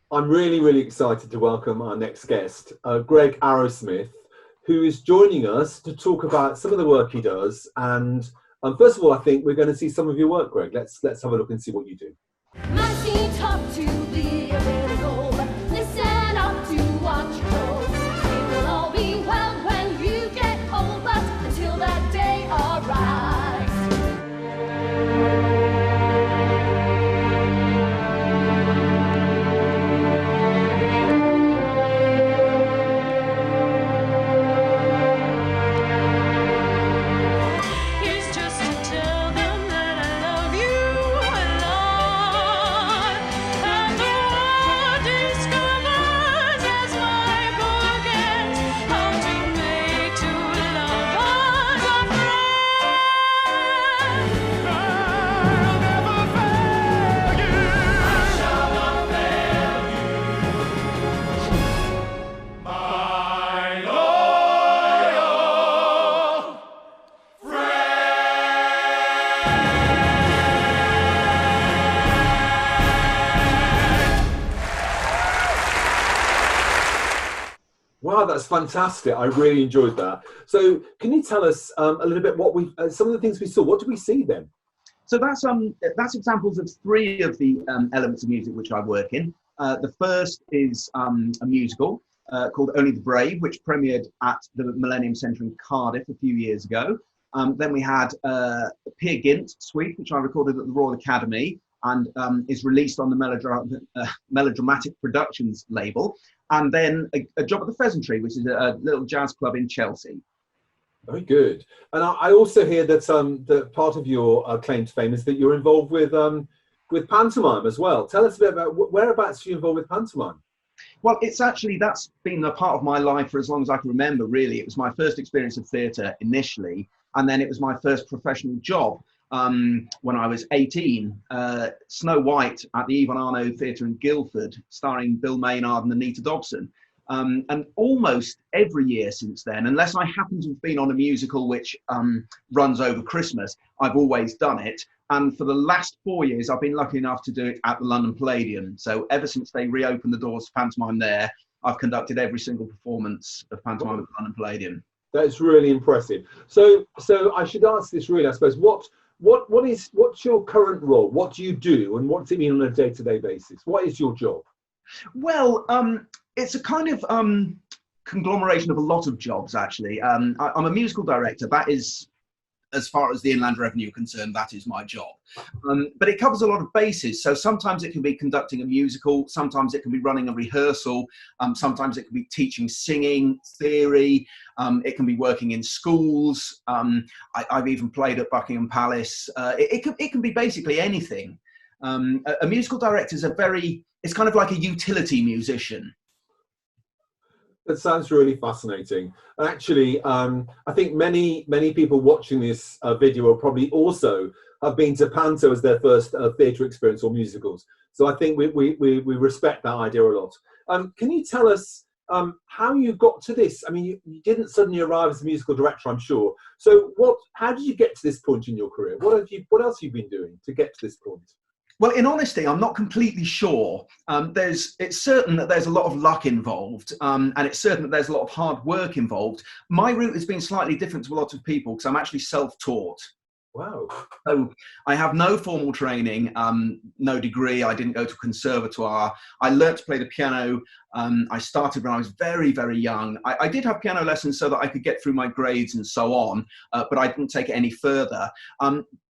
I'm really, really excited to welcome our next guest, Greg Arrowsmith, who is joining us to talk about some of the work he does. And first of all, I think we're going to see some of your work, Greg. Let's have a look and see what you do. My seat's up to be a little goal, but listen up to what you hold. It will all be well when you get old, but until that day arrives. It's just to tell them that I love you a lot. And the world discovers as I forget how to make two lovers a friend. I'll never fail you. I shall not fail you. My loyal Wow, that's fantastic. I really enjoyed that. So can you tell us a little bit what some of the things we saw? What did we see then? So that's examples of three of the elements of music which I work in. The first is a musical called Only the Brave, which premiered at the Millennium Centre in Cardiff a few years ago. Then we had Peer Gynt Suite, which I recorded at the Royal Academy and is released on the Melodramatic Productions label. And then a job at the Pheasantry, which is a little jazz club in Chelsea. Very good. And I also hear that that part of your claim to fame is that you're involved with pantomime as well. Tell us a bit about whereabouts are you involved with pantomime? Well, that's been a part of my life for as long as I can remember, really. It was my first experience of theatre initially, and then it was my first professional job when I was 18. Snow White at the Yvonne Arnaud Theatre in Guildford, starring Bill Maynard and Anita Dobson. And almost every year since then, unless I happen to have been on a musical which runs over Christmas, I've always done it. And for the last 4 years, I've been lucky enough to do it at the London Palladium. So ever since they reopened the doors to pantomime there, I've conducted every single performance of pantomime at the London Palladium. That's really impressive. So I should ask this really, I suppose. What's your current role? What do you do, and what does it mean on a day-to-day basis? What is your job? Well, it's a kind of conglomeration of a lot of jobs, actually. I'm a musical director. That is, as far as the Inland Revenue are concerned, that is my job. But it covers a lot of bases. So sometimes it can be conducting a musical, sometimes it can be running a rehearsal, sometimes it can be teaching singing, theory, it can be working in schools. I've even played at Buckingham Palace. It can be basically anything. A musical director is it's kind of like a utility musician. That sounds really fascinating. And actually, I think many people watching this video will probably also have been to panto as their first theatre experience or musicals. So I think we respect that idea a lot. Can you tell us how you got to this? I mean, you didn't suddenly arrive as a musical director, I'm sure. So how did you get to this point in your career? What else have you been doing to get to this point? Well, in honesty, I'm not completely sure. It's certain that there's a lot of luck involved, and it's certain that there's a lot of hard work involved. My route has been slightly different to a lot of people because I'm actually self-taught. Wow. So I have no formal training, no degree. I didn't go to a conservatoire. I learnt to play the piano. I started when I was very, very young. I did have piano lessons so that I could get through my grades and so on, but I didn't take it any further.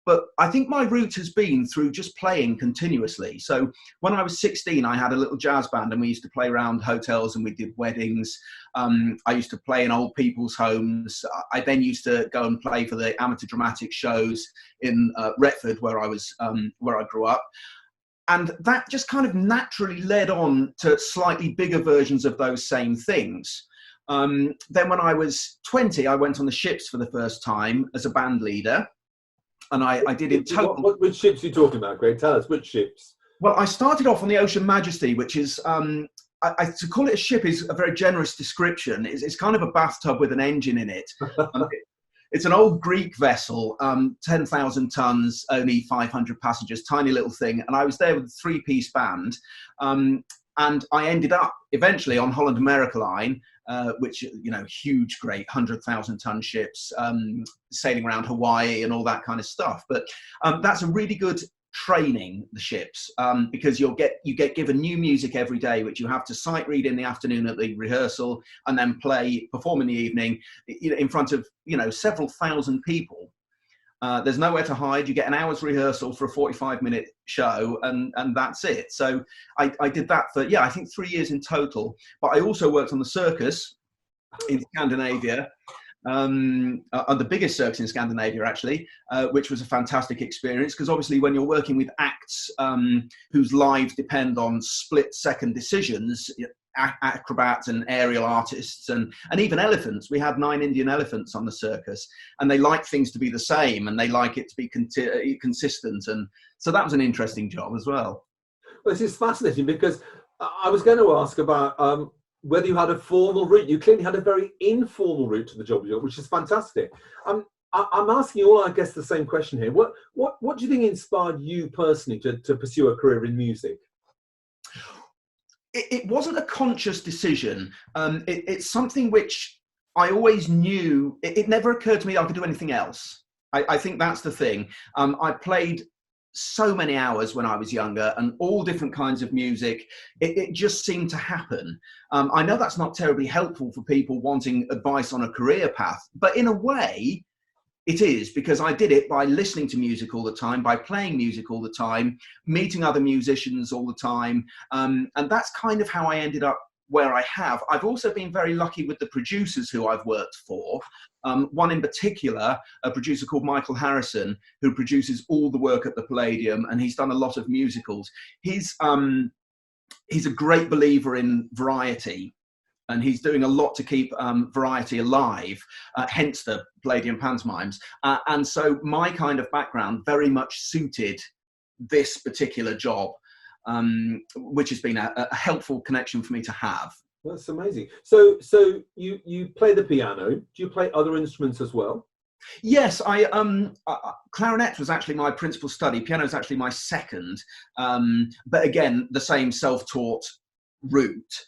But I think my route has been through just playing continuously. So when I was 16, I had a little jazz band and we used to play around hotels and we did weddings. I used to play in old people's homes. I then used to go and play for the amateur dramatic shows in Retford, where I grew up. And that just kind of naturally led on to slightly bigger versions of those same things. Then when I was 20, I went on the ships for the first time as a band leader. And I did in total. Which ships are you talking about, Greg? Tell us, which ships? Well, I started off on the Ocean Majesty, which is, to call it a ship is a very generous description. It's kind of a bathtub with an engine in it. It's an old Greek vessel, 10,000 tons, only 500 passengers, tiny little thing. And I was there with a three-piece band. And I ended up eventually on Holland America Line, which, you know, huge, great 100,000-ton ships sailing around Hawaii and all that kind of stuff. But that's a really good training, the ships, because you get given new music every day, which you have to sight read in the afternoon at the rehearsal, and then perform in the evening, you know, in front of, you know, several thousand people. There's nowhere to hide. You get an hour's rehearsal for a 45-minute show, and that's it. So I did that for, I think 3 years in total. But I also worked on the circus in Scandinavia, on the biggest circus in Scandinavia, actually, which was a fantastic experience, because obviously when you're working with acts whose lives depend on split-second decisions, acrobats and aerial artists and even elephants. We had 9 Indian elephants on the circus, and they like things to be the same, and they like it to be consistent. And so that was an interesting job as well. Well, this is fascinating, because I was going to ask about whether you had a formal route. You clearly had a very informal route to the job, which is fantastic. I'm asking you all, I guess, the same question here. What do you think inspired you personally to pursue a career in music? It wasn't a conscious decision. It's something which I always knew. It never occurred to me I could do anything else. I think that's the thing. I played so many hours when I was younger, and all different kinds of music. It just seemed to happen. I know that's not terribly helpful for people wanting advice on a career path, but in a way, it is, because I did it by listening to music all the time, by playing music all the time, meeting other musicians all the time. And that's kind of how I ended up where I have. I've also been very lucky with the producers who I've worked for. One in particular, a producer called Michael Harrison, who produces all the work at the Palladium, and he's done a lot of musicals. He's a great believer in variety, and he's doing a lot to keep variety alive, hence the Palladium pantomimes. And so my kind of background very much suited this particular job, which has been a helpful connection for me to have. That's amazing. So you play the piano. Do you play other instruments as well? Yes, clarinet was actually my principal study. Piano is actually my second, but again, the same self-taught route.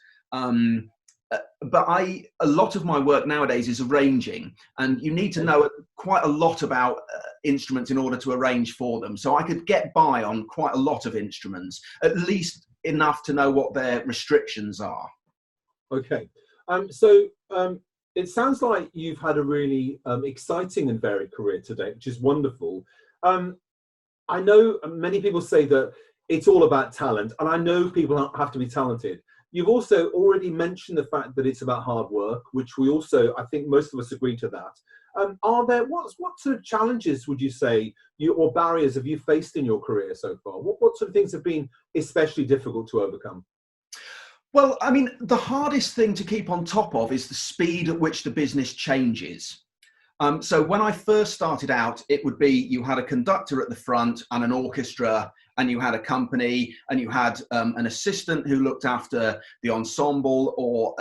But a lot of my work nowadays is arranging, and you need to know quite a lot about instruments in order to arrange for them. So I could get by on quite a lot of instruments, at least enough to know what their restrictions are. Okay. It sounds like you've had a really exciting and varied career today, which is wonderful. I know many people say that it's all about talent, and I know people have to be talented. You've also already mentioned the fact that it's about hard work, which we also, I think most of us agree to that. Are there, what sort of challenges would you say, or barriers have you faced in your career so far? What sort of things have been especially difficult to overcome? Well, I mean, the hardest thing to keep on top of is the speed at which the business changes. So when I first started out, it would be you had a conductor at the front and an orchestra, and you had a company, and you had an assistant who looked after the ensemble, or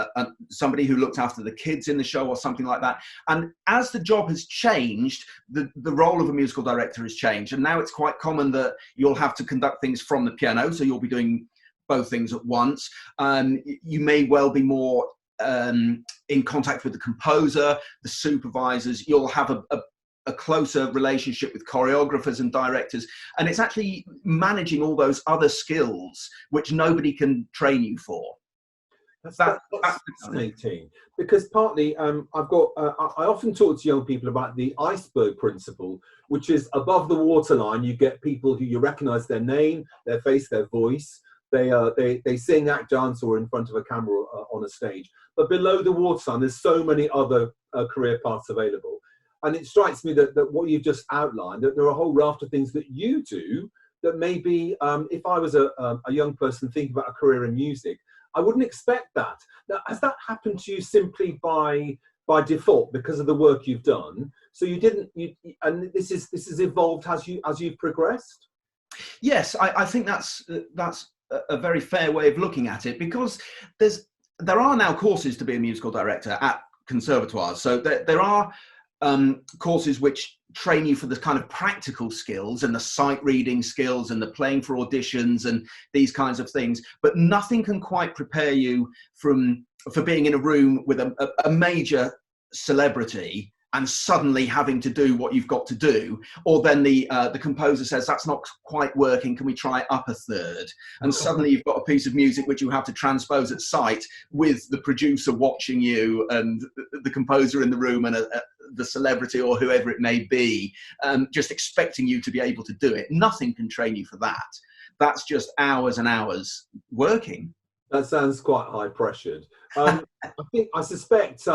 somebody who looked after the kids in the show or something like that. And as the job has changed, the role of a musical director has changed. And now it's quite common that you'll have to conduct things from the piano, so you'll be doing both things at once. You may well be more in contact with the composer, the supervisors. You'll have a closer relationship with choreographers and directors, and it's actually managing all those other skills which nobody can train you for. That's fascinating, because partly I often talk to young people about the Iceberg Principle, which is above the waterline you get people who you recognize their name, their face, their voice. They sing, act, dance, or in front of a camera on a stage. But below the waterline, there's so many other career paths available. And it strikes me that what you've just outlined, that there are a whole raft of things that you do that maybe, if I was a young person thinking about a career in music, I wouldn't expect that. Now, has that happened to you simply by default because of the work you've done? So and this is evolved as you've progressed? Yes, I think that's a very fair way of looking at it, because there are now courses to be a musical director at conservatoires. So there are courses which train you for the kind of practical skills and the sight reading skills and the playing for auditions and these kinds of things, but nothing can quite prepare you for being in a room with a major celebrity and suddenly having to do what you've got to do, or then the composer says that's not quite working, can we try up a third, and suddenly you've got a piece of music which you have to transpose at sight with the producer watching you and the composer in the room and the celebrity or whoever it may be, just expecting you to be able to do it. Nothing can train you for that. That's just hours and hours working. That sounds quite high pressured. I suspect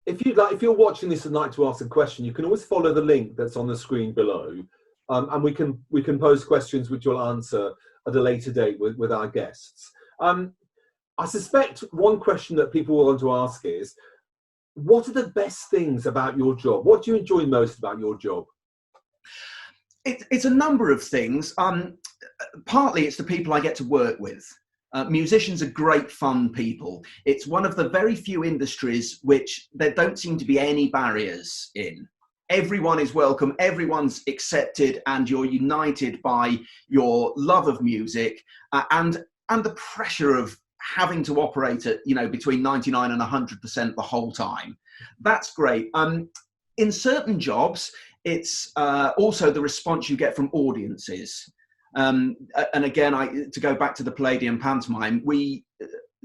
if you're watching this and like to ask a question, you can always follow the link that's on the screen below, and we can pose questions which we'll answer at a later date with our guests. I suspect one question that people will want to ask is, what are the best things about your job? What do you enjoy most about your job? It's a number of things. Partly it's the people I get to work with. Musicians are great fun people. It's one of the very few industries which there don't seem to be any barriers in. Everyone is welcome, everyone's accepted, and you're united by your love of music and the pressure of having to operate at, between 99 and 100% the whole time. That's great. In certain jobs, it's also the response you get from audiences. And again, to go back to the Palladium pantomime, we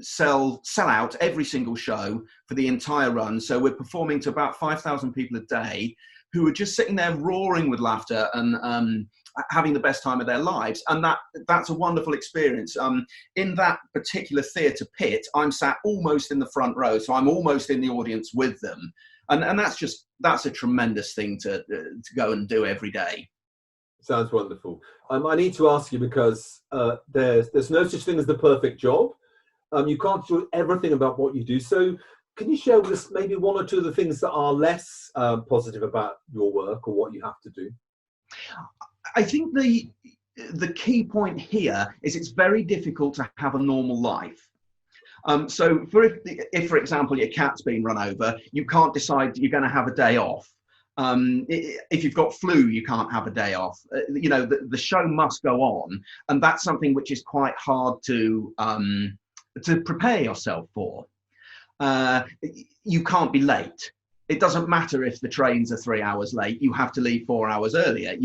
sell out every single show for the entire run. So we're performing to about 5,000 people a day who are just sitting there roaring with laughter and having the best time of their lives. And that's a wonderful experience. In that particular theatre pit, I'm sat almost in the front row, so I'm almost in the audience with them. And that's a tremendous thing to go and do every day. Sounds wonderful. I need to ask you, because there's no such thing as the perfect job. You can't do everything about what you do. So can you share with us maybe one or two of the things that are less positive about your work or what you have to do? I think the key point here is it's very difficult to have a normal life. So if, for example, your cat's been run over, you can't decide you're going to have a day off. If you've got flu, you can't have a day off. The show must go on, and that's something which is quite hard to prepare yourself for. You can't be late. It doesn't matter if the trains are 3 hours late. You have to leave 4 hours earlier.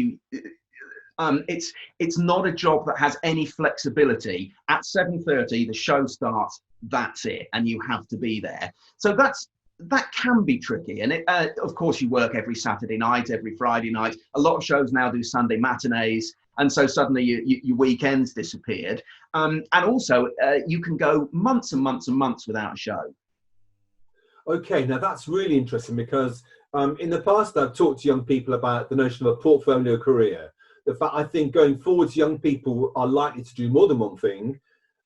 It's not a job that has any flexibility. At 7:30, the show starts. That's it, and you have to be there. So that can be tricky. And of course, you work every Saturday night, every Friday night. A lot of shows now do Sunday matinees, and so suddenly your weekends disappeared. And also, you can go months and months and months without a show. Okay, now that's really interesting, because in the past I've talked to young people about the notion of a portfolio career. The fact, I think going forwards, young people are likely to do more than one thing.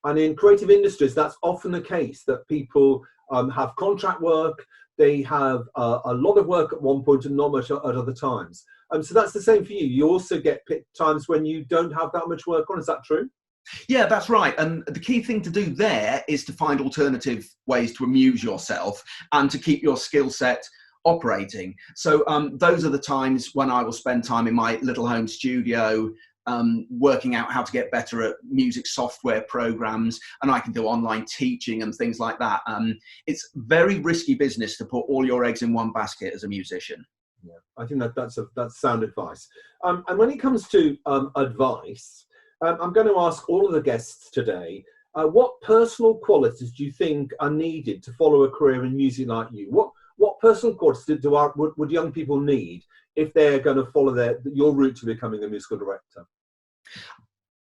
And in creative industries, that's often the case, that people have contract work, they have a lot of work at one point and not much at other times. So that's the same for you. You also get times when you don't have that much work on. Is that true? Yeah, that's right. And the key thing to do there is to find alternative ways to amuse yourself and to keep your skill set operating. So those are the times when I will spend time in my little home studio, working out how to get better at music software programs, and I can do online teaching and things like that. It's very risky business to put all your eggs in one basket as a musician. Yeah, I think that's sound advice. And when it comes to advice, I'm going to ask all of the guests today, what personal qualities do you think are needed to follow a career in music like you? What personal qualities would young people need if they're going to follow your route to becoming a musical director?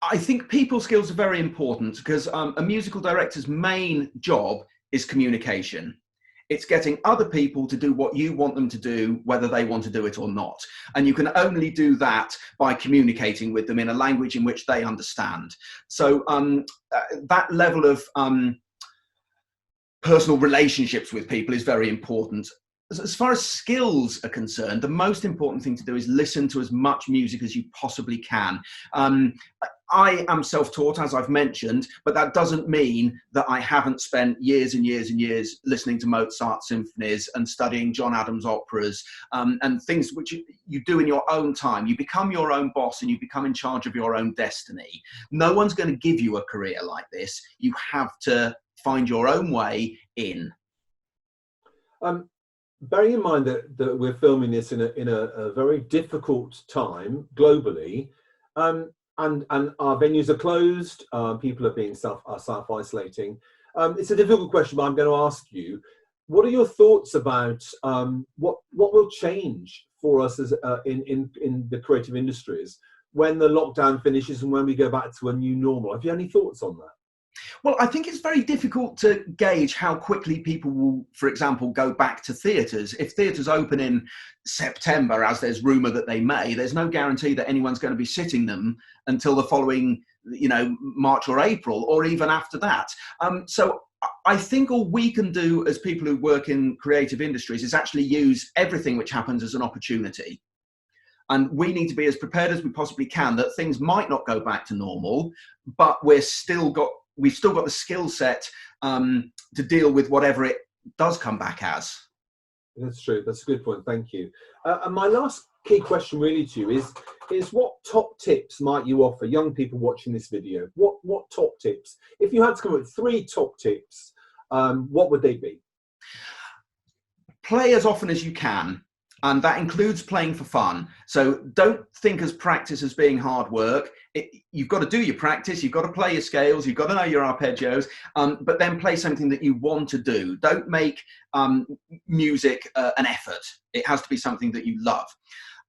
I think people skills are very important, because a musical director's main job is communication. It's getting other people to do what you want them to do, whether they want to do it or not. And you can only do that by communicating with them in a language in which they understand. So that level of personal relationships with people is very important. as far as skills are concerned, the most important thing to do is listen to as much music as you possibly can. I am self-taught, as I've mentioned, but that doesn't mean that I haven't spent years and years and years listening to Mozart symphonies and studying John Adams operas, and things which you do in your own time. You become your own boss and you become in charge of your own destiny. No one's going to give you a career like this. You have to find your own way in. Bearing in mind that we're filming this in a very difficult time globally, and our venues are closed, people are being self-isolating. It's a difficult question, but I'm going to ask you, what are your thoughts about what will change for us as in the creative industries when the lockdown finishes and when we go back to a new normal? Have you any thoughts on that? Well, I think it's very difficult to gauge how quickly people will, for example, go back to theatres. If theatres open in September, as there's rumour that they may, there's no guarantee that anyone's going to be sitting them until the following, March or April, or even after that. So I think all we can do as people who work in creative industries is actually use everything which happens as an opportunity. And we need to be as prepared as we possibly can that things might not go back to normal, but we've still got the skill set to deal with whatever it does come back as. That's true. That's a good point. Thank you. And my last key question really to you is what top tips might you offer young people watching this video? What top tips? If you had to come up with 3 top tips, what would they be? Play as often as you can. And that includes playing for fun. So don't think as practice as being hard work. You've got to do your practice, you've got to play your scales, you've got to know your arpeggios, but then play something that you want to do. Don't make music an effort. It has to be something that you love.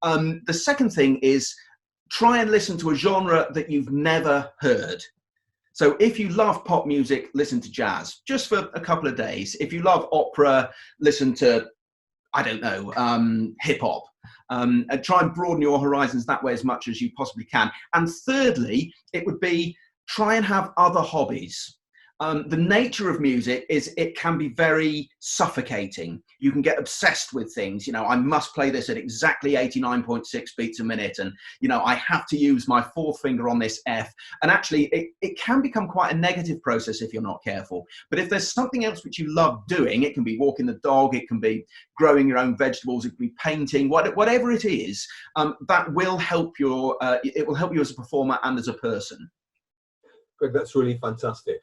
The second thing is try and listen to a genre that you've never heard. So if you love pop music, listen to jazz, just for a couple of days. If you love opera, listen to, I don't know, hip hop. And try and broaden your horizons that way as much as you possibly can. And thirdly, it would be try and have other hobbies. The nature of music is it can be very suffocating. You can get obsessed with things. I must play this at exactly 89.6 beats a minute. And, I have to use my 4th finger on this F. And actually, it can become quite a negative process if you're not careful. But if there's something else which you love doing, it can be walking the dog, it can be growing your own vegetables, it can be painting, whatever it is, that will help it will help you as a performer and as a person. Greg, that's really fantastic.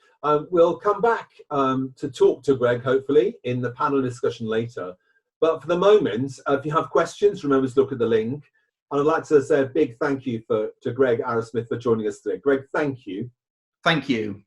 We'll come back to talk to Greg, hopefully, in the panel discussion later. But for the moment, if you have questions, remember to look at the link. And I'd like to say a big thank you to Greg Arrowsmith for joining us today. Greg, thank you. Thank you.